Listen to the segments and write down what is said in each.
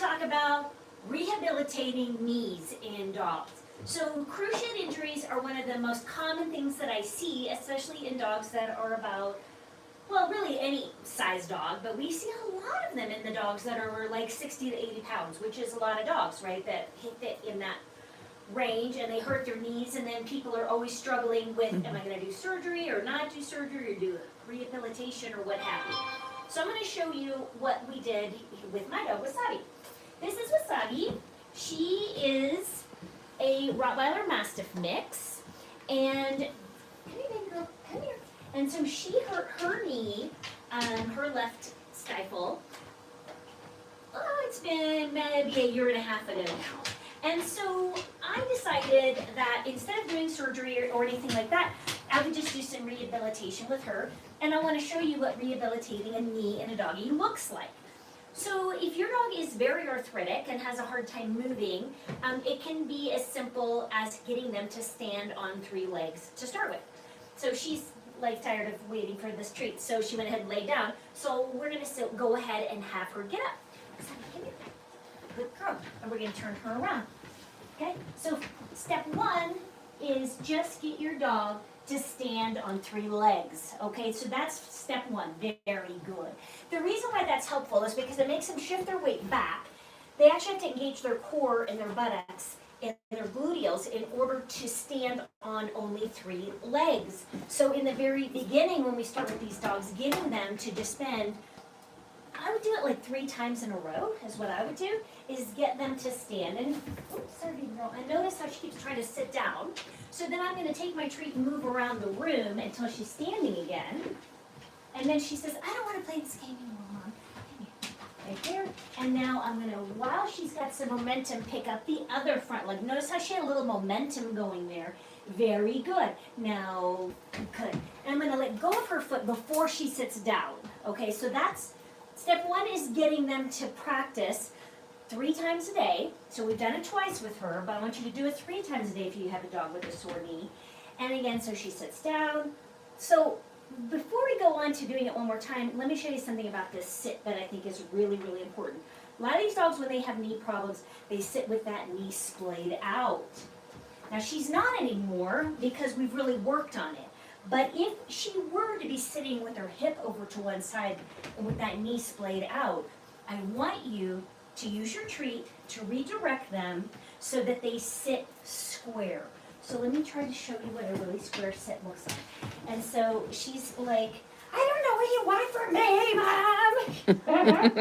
talk about rehabilitating knees in dogs. So cruciate injuries are one of the most common things that I see, especially in dogs that are about, well, really any size dog, but we see a lot of them in the dogs that are like 60 to 80 pounds, which is a lot of dogs, right, that fit in that range, and they hurt their knees, and then people are always struggling with, am I going to do surgery or not do surgery or do rehabilitation or what have you. So I'm going to show you what we did with my dog, Wasabi. This is Wasabi. She is a Rottweiler Mastiff mix, and come here, baby girl, come here. And so she hurt her knee, her left stifle. Oh, it's been maybe a year and a half ago now. And so I decided that instead of doing surgery or anything like that, I would just do some rehabilitation with her. And I want to show you what rehabilitating a knee in a doggy looks like. So if your dog is very arthritic and has a hard time moving, it can be as simple as getting them to stand on 3 legs to start with. So she's like tired of waiting for this treat, so she went ahead and laid down. So we're going to go ahead and have her get up. Good girl. And we're going to turn her around. Okay, so step 1 is just get your dog to stand on 3 legs. Okay, so that's step 1, very good. The reason why that's helpful is because it makes them shift their weight back. They actually have to engage their core and their buttocks and their gluteals in order to stand on only 3 legs. So in the very beginning, when we start with these dogs, getting them to just spend, I would do it like 3 times in a row, is what I would do, is get them to stand. And, oops, sorry, girl. And notice how she keeps trying to sit down. So then I'm going to take my treat and move around the room until she's standing again. And then she says, I don't want to play this game anymore, Mom. Right there. And now I'm going to, while she's got some momentum, pick up the other front leg. Notice how she had a little momentum going there. Very good. Now, good. And I'm going to let go of her foot before she sits down. Okay, so that's step 1 is getting them to practice 3 times a day. So we've done it twice with her, but I want you to do it 3 times a day if you have a dog with a sore knee. And again, so she sits down. So before we go on to doing it one more time, let me show you something about this sit that I think is really, really important. A lot of these dogs, when they have knee problems, they sit with that knee splayed out. Now she's not anymore because we've really worked on it. But if she were to be sitting with her hip over to one side and with that knee splayed out, I want you to use your treat to redirect them so that they sit square. So let me try to show you what a really square sit looks like. And so she's like, I don't know what you want from me, Mom.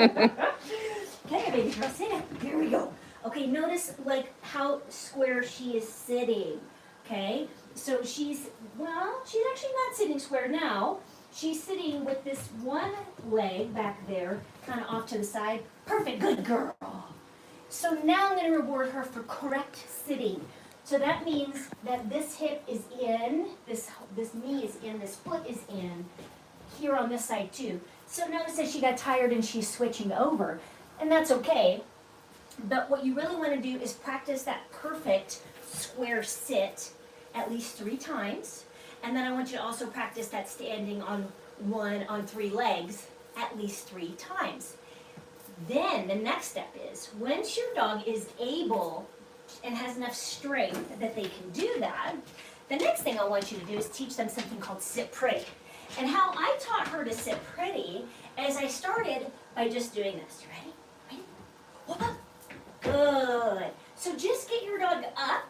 Okay, baby girl, sit down. Here we go. Okay, notice like how square she is sitting. Okay, so she's actually not sitting square now. She's sitting with this one leg back there, kind of off to the side. Perfect, good girl. So now I'm going to reward her for correct sitting. So that means that this hip is in, this knee is in, this foot is in, here on this side too. So notice that she got tired and she's switching over, and that's okay. But what you really want to do is practice that perfect square sit at least 3 times. And then I want you to also practice that standing on 3 legs at least 3 times. Then the next step is, once your dog is able and has enough strength that they can do that, the next thing I want you to do is teach them something called sit pretty. And how I taught her to sit pretty is I started by just doing this. Ready? Ready? Whoop up. Good. So just get your dog up,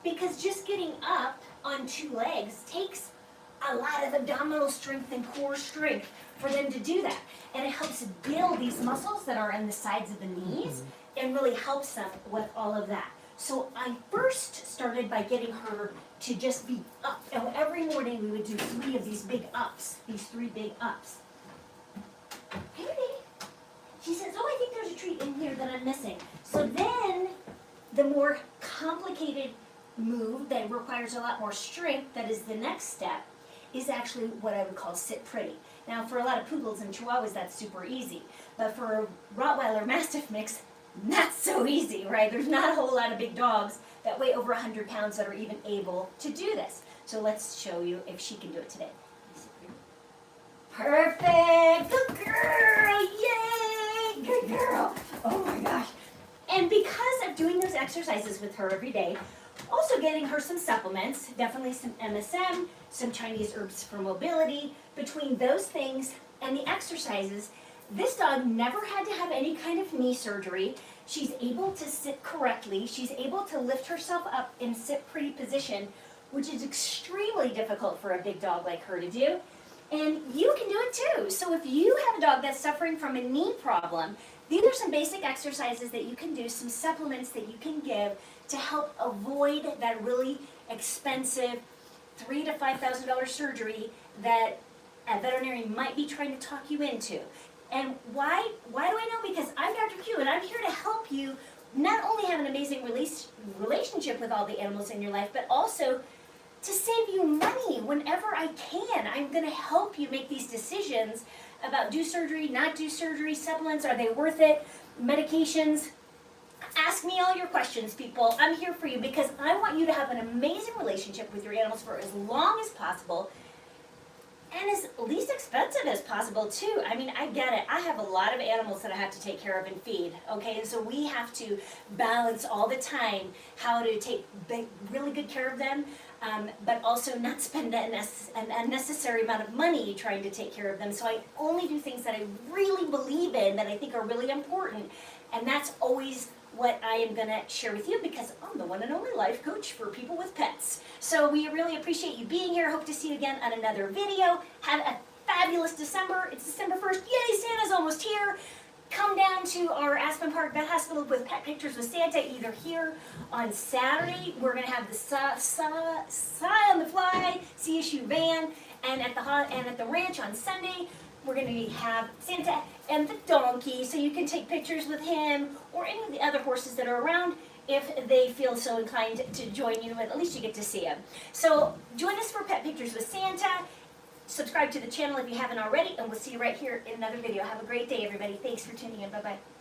because just getting up on 2 legs takes a lot of abdominal strength and core strength for them to do that. And it helps build these muscles that are on the sides of the knees and really helps them with all of that. So I first started by getting her to just be up. And every morning we would do 3 of these big ups, these 3 big ups. Hey, baby. She says, oh, I think there's a treat in here that I'm missing. So then the more complicated move that requires a lot more strength, that is the next step, is actually what I would call sit pretty. Now for a lot of poodles and chihuahuas that's super easy, but for a Rottweiler Mastiff mix, not so easy, right? There's not a whole lot of big dogs that weigh over 100 pounds that are even able to do this. So let's show you if she can do it today. Perfect! Good girl! Yay! Good girl! Oh my gosh! exercises with her every day. Also getting her some supplements, definitely some MSM, some Chinese herbs for mobility. Between those things and the exercises, this dog never had to have any kind of knee surgery. She's able to sit correctly. She's able to lift herself up in sit-pretty position, which is extremely difficult for a big dog like her to do. And you can do it too. So if you have a dog that's suffering from a knee problem, these are some basic exercises that you can do, some supplements that you can give to help avoid that really expensive $3,000 to $5,000 surgery that a veterinarian might be trying to talk you into. And why do I know? Because I'm DrQ, and I'm here to help you not only have an amazing relationship with all the animals in your life, but also to save you money whenever I can. I'm going to help you make these decisions about do surgery, not do surgery, supplements, are they worth it, medications. Ask me all your questions, people. I'm here for you because I want you to have an amazing relationship with your animals for as long as possible and as least expensive as possible too. I mean, I get it. I have a lot of animals that I have to take care of and feed, okay? And so we have to balance all the time how to take really good care of them, but also not spend an unnecessary amount of money trying to take care of them. So I only do things that I really believe in, that I think are really important, and that's always what I am going to share with you because I'm the one and only life coach for people with pets. So we really appreciate you being here. Hope to see you again on another video. Have a fabulous December. It's December 1st. Yay, Santa's almost here. Come down to our Aspen Park Vet Hospital with Pet Pictures with Santa either here on Saturday. We're going to have the Sigh on the Fly CSU van, and at the ranch on Sunday. We're going to have Santa and the donkey, so you can take pictures with him or any of the other horses that are around if they feel so inclined to join you, and at least you get to see them. So join us for Pet Pictures with Santa. Subscribe to the channel if you haven't already, and we'll see you right here in another video. Have a great day, everybody. Thanks for tuning in. Bye-bye.